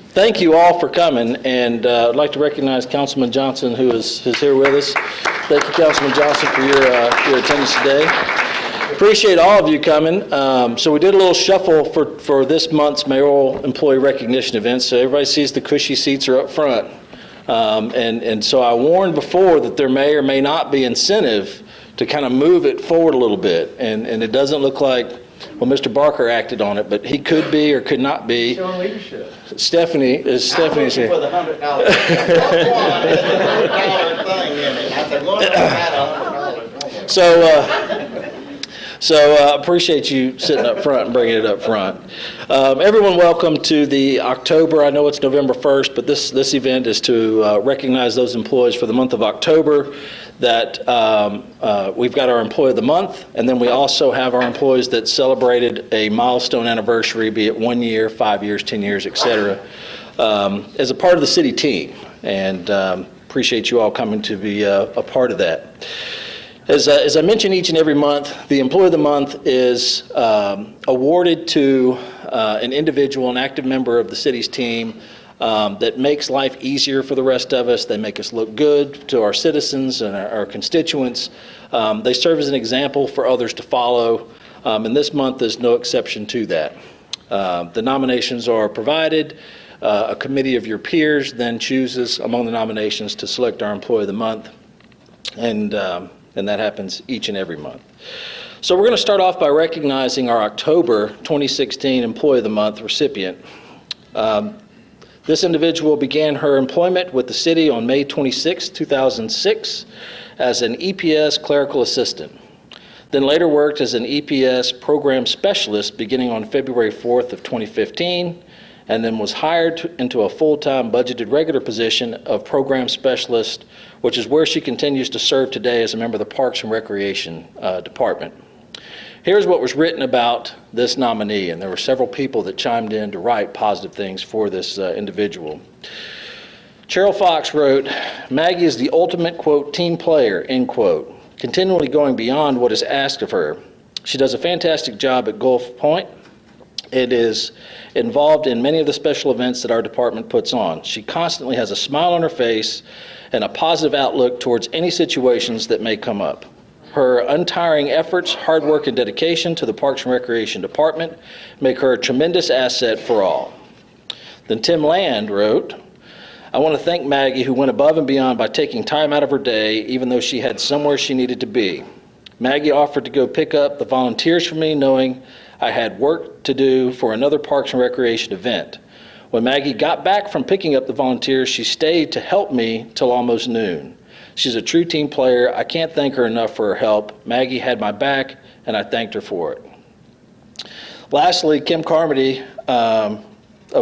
Thank you all for coming, and I'd like to recognize Councilman Johnson, who is here with us. Thank you, Councilman Johnson, for your attendance today. Appreciate all of you coming. So we did a little shuffle for this month's mayoral employee recognition event, so everybody sees the cushy seats are up front. And so I warned before that there may or may not be incentive to kind of move it forward a little bit, and it doesn't look like, well, Mr. Barker acted on it, but he could be or could not be. Showing leadership. Stephanie's here. For the $100. $100 thing in it. I said, "Lord, I had $100." So appreciate you sitting up front and bringing it up front. Everyone, welcome to the October. I know it's November 1st, but this event is to recognize those employees for the month of October. That we've got our Employee of the Month, and then we also have our employees that celebrated a milestone anniversary, be it 1 year, 5 years, 10 years, et cetera, as a part of the city team. And appreciate you all coming to be a part of that. As I mention each and every month, the Employee of the Month is awarded to an individual, an active member of the city's team that makes life easier for the rest of us. They make us look good to our citizens and our constituents. They serve as an example for others to follow, and this month is no exception to that. The nominations are provided. A committee of your peers then chooses among the nominations to select our Employee of the Month, and that happens each and every month. So we're going to start off by recognizing our October 2016 Employee of the Month recipient. This individual began her employment with the city on May 26, 2006 as an EPS clerical assistant, then later worked as an EPS program specialist beginning on February 4th of 2015, and then was hired into a full-time budgeted regular position of program specialist, which is where she continues to serve today as a member of the Parks and Recreation Department. Here's what was written about this nominee, and there were several people that chimed in to write positive things for this individual. Cheryl Fox wrote, "Maggie is the ultimate, quote, team player, end quote, continually going beyond what is asked of her. She does a fantastic job at Gulf Point. It is involved in many of the special events that our department puts on. She constantly has a smile on her face and a positive outlook towards any situations that may come up. Her untiring efforts, hard work, and dedication to the Parks and Recreation Department make her a tremendous asset for all." Then Tim Land wrote, "I want to thank Maggie, who went above and beyond by taking time out of her day, even though she had somewhere she needed to be. Maggie offered to go pick up the volunteers for me, knowing I had work to do for another Parks and Recreation event. When Maggie got back from picking up the volunteers, she stayed to help me till almost noon. She's a true team player. I can't thank her enough for her help. Maggie had my back, and I thanked her for it." Lastly, Kim Carmody of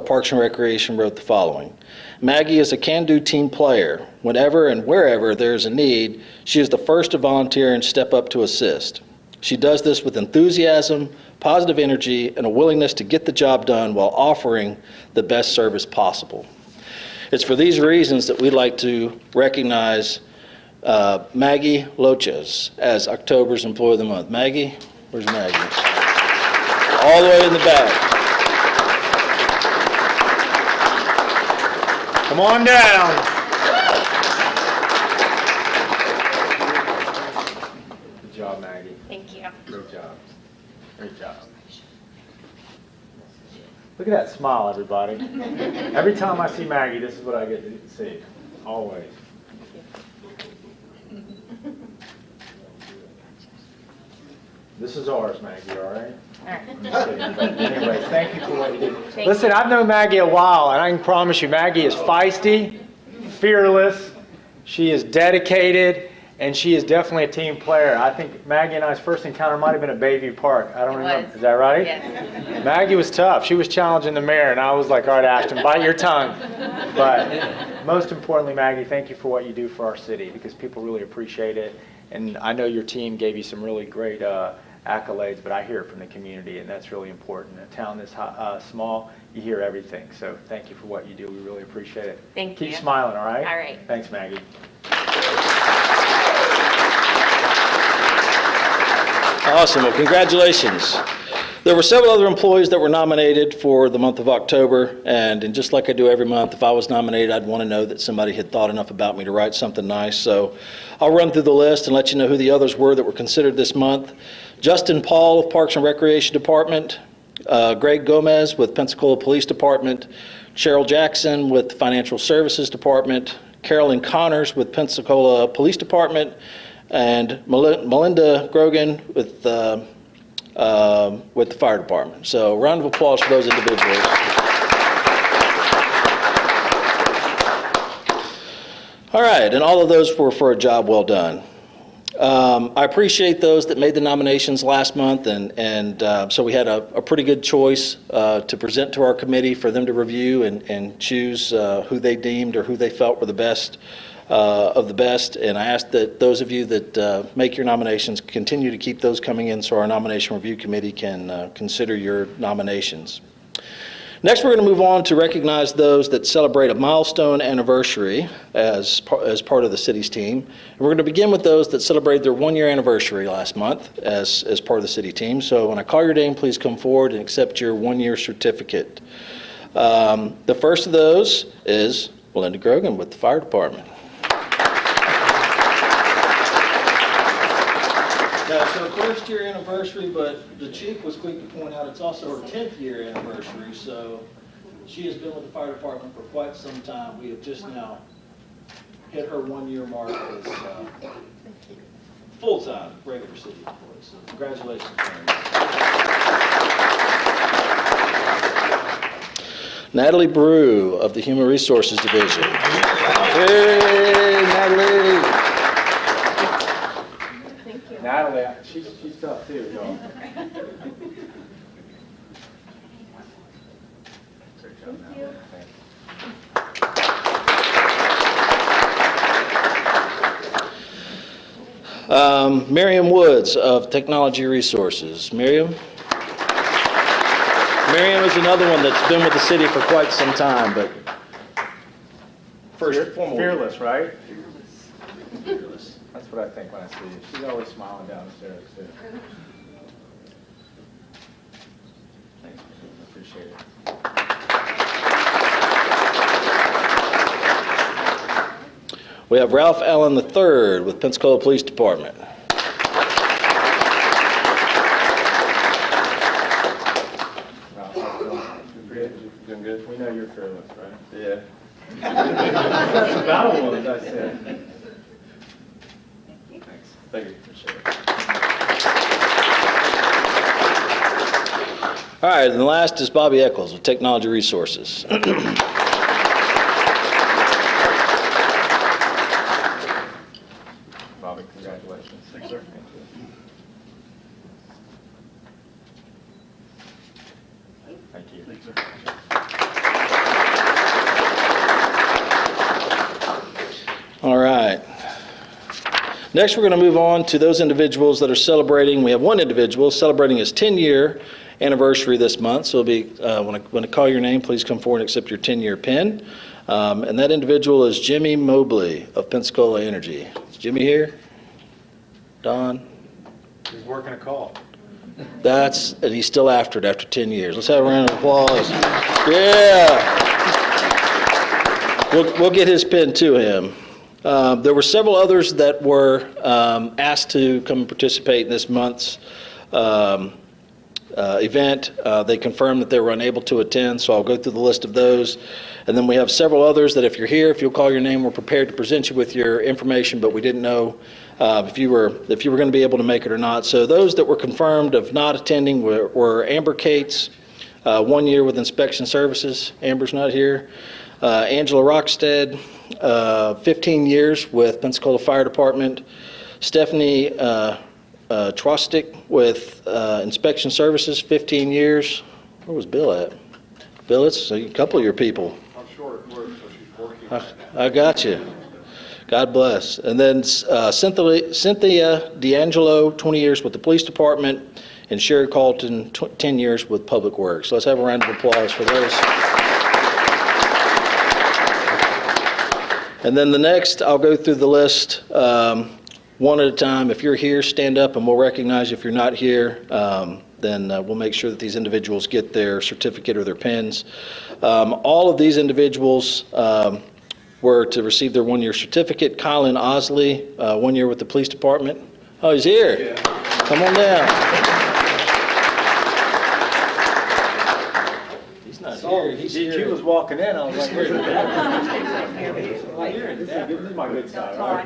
Parks and Recreation wrote the following. "Maggie is a can-do team player. Whenever and wherever there is a need, she is the first to volunteer and step up to assist. She does this with enthusiasm, positive energy, and a willingness to get the job done while offering the best service possible." It's for these reasons that we'd like to recognize Maggie Lochas as October's Employee of the Month. Maggie, where's Maggie? All the way in the back. Come on down. Good job, Maggie. Thank you. Great job. Great job. Look at that smile, everybody. Every time I see Maggie, this is what I get to see. Always. This is ours, Maggie, all right? All right. I'm just kidding. But anyways, thank you for what you did. Thank Listen, I've known Maggie a while, and I can promise you, Maggie is feisty, fearless, she is dedicated, and she is definitely a team player. I think Maggie and I's first encounter might have been at Bayview Park. I don't remember. Is that right? Yes. Maggie was tough. She was challenging the mayor, and I was like, all right, Ashton, bite your tongue. But most importantly, Maggie, thank you for what you do for our city, because people really appreciate it. And I know your team gave you some really great accolades, but I hear it from the community, and that's really important. In a town this small, you hear everything. So thank you for what you do. We really appreciate it. Thank you. Keep smiling, all right? All right. Thanks, Maggie. Awesome. Well, congratulations. There were several other employees that were nominated for the month of October, and just like I do every month, if I was nominated, I'd want to know that somebody had thought enough about me to write something nice. So I'll run through the list and let you know who the others were that were considered this month. Justin Paul of Parks and Recreation Department, Greg Gomez with Pensacola Police Department, Cheryl Jackson with Financial Services Department, Carolyn Connors with Pensacola Police Department, and Melinda Grogan with the fire department. So round of applause for those individuals. All right, and all of those were for a job well done. I appreciate those that made the nominations last month, and so we had a pretty good choice to present to our committee for them to review and choose who they deemed or who they felt were the best of the best. And I ask that those of you that make your nominations continue to keep those coming in so our nomination review committee can consider your nominations. Next, we're going to move on to recognize those that celebrate a milestone anniversary as part of the city's team. And we're going to begin with those that celebrated their one-year anniversary last month as part of the city team. So when I call your name, please come forward and accept your one-year certificate. The first of those is Melinda Grogan with the fire department. Yeah, so first year anniversary, but the chief was quick to point out it's also her 10th year anniversary, so she has been with the fire department for quite some time. We have just now hit her 1 year mark as full-time regular city employee, so congratulations, Mary. Natalie Brew of the Human Resources Division. Hey, Natalie. Natalie, she's tough too, y'all. Miriam Woods of Technology Resources. Miriam? Miriam is another one that's been with the city for quite some time, but first formal. Fearless, right? Fearless. That's what I think when I see you. She's always smiling downstairs too. Thanks, I appreciate it. We have Ralph Allen III with Pensacola Police Department. Ralph, how's it going? Doing good? We know you're fearless, right? Yeah. That's the battle ones, I said. Thanks. Thank you. Appreciate it. All right, and the last is Bobby Eccles with Technology Resources. Bobby, congratulations. Thanks, sir. Thank you. Thank you. All right. Next, we're going to move on to those individuals that are celebrating. We have one individual celebrating his 10-year anniversary this month. So it'll be, when I call your name, please come forward and accept your 10-year pin. And that individual is Jimmy Mobley of Pensacola Energy. Is Jimmy here? Don? He's working a call. And he's still after it after 10 years. Let's have a round of applause. Yeah. We'll get his pin to him. There were several others that were asked to come and participate in this month's event. They confirmed that they were unable to attend, so I'll go through the list of those. And then we have several others that if you're here, if you'll call your name, we're prepared to present you with your information, but we didn't know if you were going to be able to make it or not. So those that were confirmed of not attending were Amber Cates, 1 year with inspection services. Amber's not here. Angela Rockstead, 15 years with Pensacola Fire Department. Stephanie Trostic with inspection services, 15 years. Where was Bill at? Bill, it's a couple of your people. I'm short at work, so she's working. I got you. God bless. And then Cynthia D'Angelo, 20 years with the police department, and Sherry Carlton, 10 years with Public Works. Let's have a round of applause for those. And then the next, I'll go through the list one at a time. If you're here, stand up and we'll recognize you. If you're not here, then we'll make sure that these individuals get their certificate or their pins. All of these individuals were to receive their one-year certificate. Colin Osley, 1 year with the police department. Oh, he's here. Come on down. He's not here. He's DQ here. was walking in, I was like, where's that? This is my good side, right?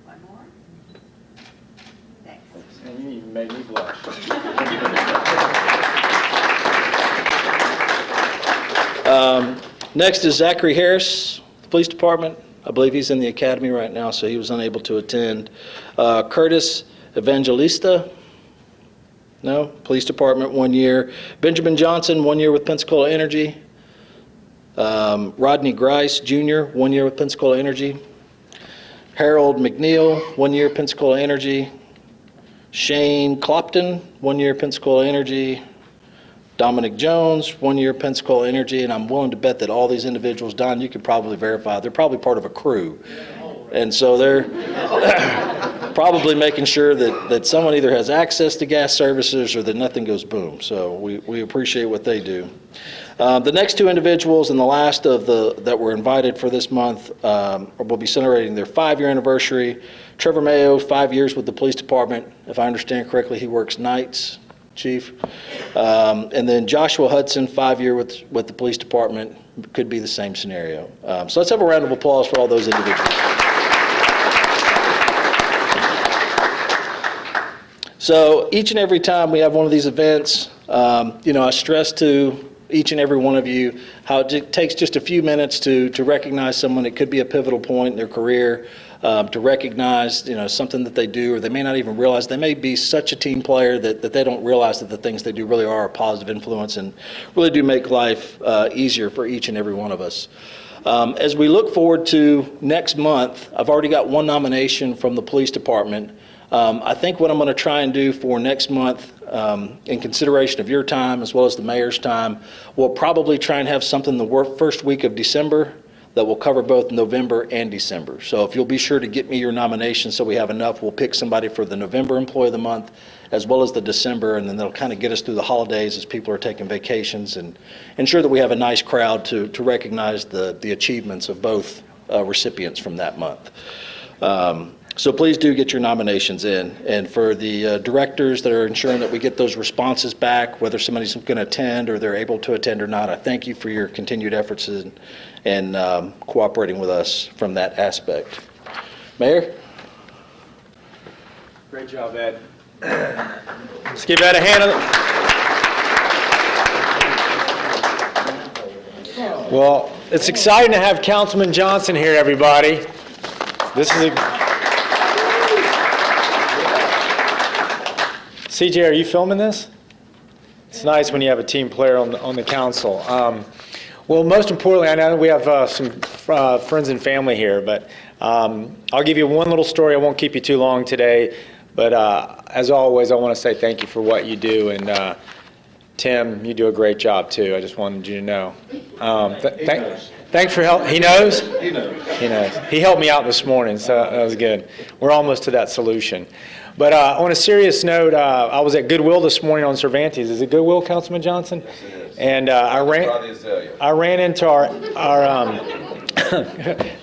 One more. Thanks. And you even made me blush. Next is Zachary Harris, the police department. I believe he's in the academy right now, so he was unable to attend. Curtis Evangelista, no, police department, 1 year. Benjamin Johnson, 1 year with Pensacola Energy. Rodney Grice, Jr., 1 year with Pensacola Energy. Harold McNeil, 1 year Pensacola Energy. Shane Clopton, 1 year Pensacola Energy. Dominic Jones, 1 year Pensacola Energy, and I'm willing to bet that all these individuals, Don, you could probably verify, they're probably part of a crew. And so they're probably making sure that someone either has access to gas services or that nothing goes boom. So we appreciate what they do. The next two individuals and the last of that were invited for this month will be celebrating their 5-year anniversary. Trevor Mayo, 5 years with the police department. If I understand correctly, he works nights, Chief. And then Joshua Hudson, 5 year with the police department. Could be the same scenario. So let's have a round of applause for all those individuals. So each and every time we have one of these events, I stress to each and every one of you how it takes just a few minutes to recognize someone. It could be a pivotal point in their career, to recognize something that they do, or they may not even realize. They may be such a team player that they don't realize that the things they do really are a positive influence and really do make life easier for each and every one of us. As we look forward to next month, I've already got one nomination from the police department. I think what I'm going to try and do for next month, in consideration of your time as well as the mayor's time, we'll probably try and have something the first week of December that will cover both November and December. So if you'll be sure to get me your nomination so we have enough, we'll pick somebody for the November Employee of the Month as well as the December, and then that'll kind of get us through the holidays as people are taking vacations and ensure that we have a nice crowd to recognize the achievements of both recipients from that month. So please do get your nominations in. And for the directors that are ensuring that we get those responses back, whether somebody's going to attend or they're able to attend or not, I thank you for your continued efforts and cooperating with us from that aspect. Mayor? Great job, Ed. Let's give Ed a hand. Well, it's exciting to have Councilman Johnson here, everybody. This is CJ, are you filming this? It's nice when you have a team player on the council. Well, most importantly, I know we have some friends and family here, but I'll give you one little story. I won't keep you too long today, but as always, I want to say thank you for what you do, and Tim, you do a great job too. I just wanted you to know. Thanks for help. He knows? He knows. He knows. He helped me out this morning, so that was good. We're almost to that solution. But on a serious note, I was at Goodwill this morning on Cervantes. Is it Goodwill, Councilman Johnson? Yes, it is. And I ran into our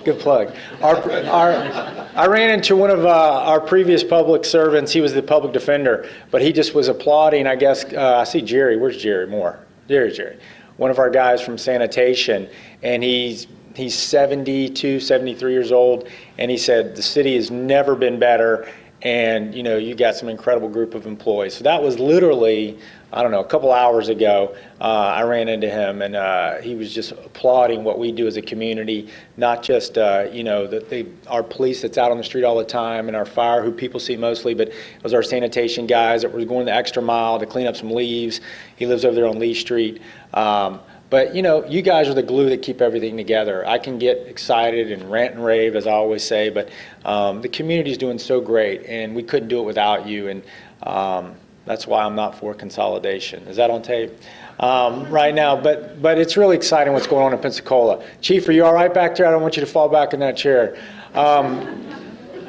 good plug. I ran into one of our previous public servants. He was the public defender, but he just was applauding. I guess I see Jerry. Where's Jerry Moore? There's Jerry. One of our guys from sanitation, and he's 72, 73 years old, and he said the city has never been better. And you got some incredible group of employees. So that was literally, I don't know, a couple hours ago. I ran into him, and he was just applauding what we do as a community, not just our police that's out on the street all the time, and our fire, who people see mostly, but it was our sanitation guys that were going the extra mile to clean up some leaves. He lives over there on Lee Street. But you guys are the glue that keep everything together. I can get excited and rant and rave, as I always say, but the community is doing so great, and we couldn't do it without you, and that's why I'm not for consolidation. Is that on tape? Right now, but it's really exciting what's going on in Pensacola. Chief, are you all right back there? I don't want you to fall back in that chair.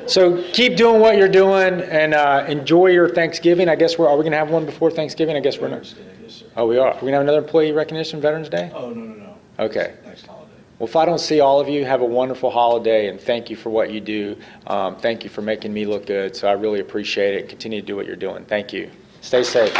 So keep doing what you're doing and enjoy your Thanksgiving. I guess are we going to have one before Thanksgiving? I guess we're not. Veterans Day, yes, sir. Oh, we are. Are we going to have another employee recognition Veterans Day? Oh, no. Okay. Next holiday. Well, if I don't see all of you, have a wonderful holiday, and thank you for what you do. Thank you for making me look good, so I really appreciate it. Continue to do what you're doing. Thank you. Stay safe.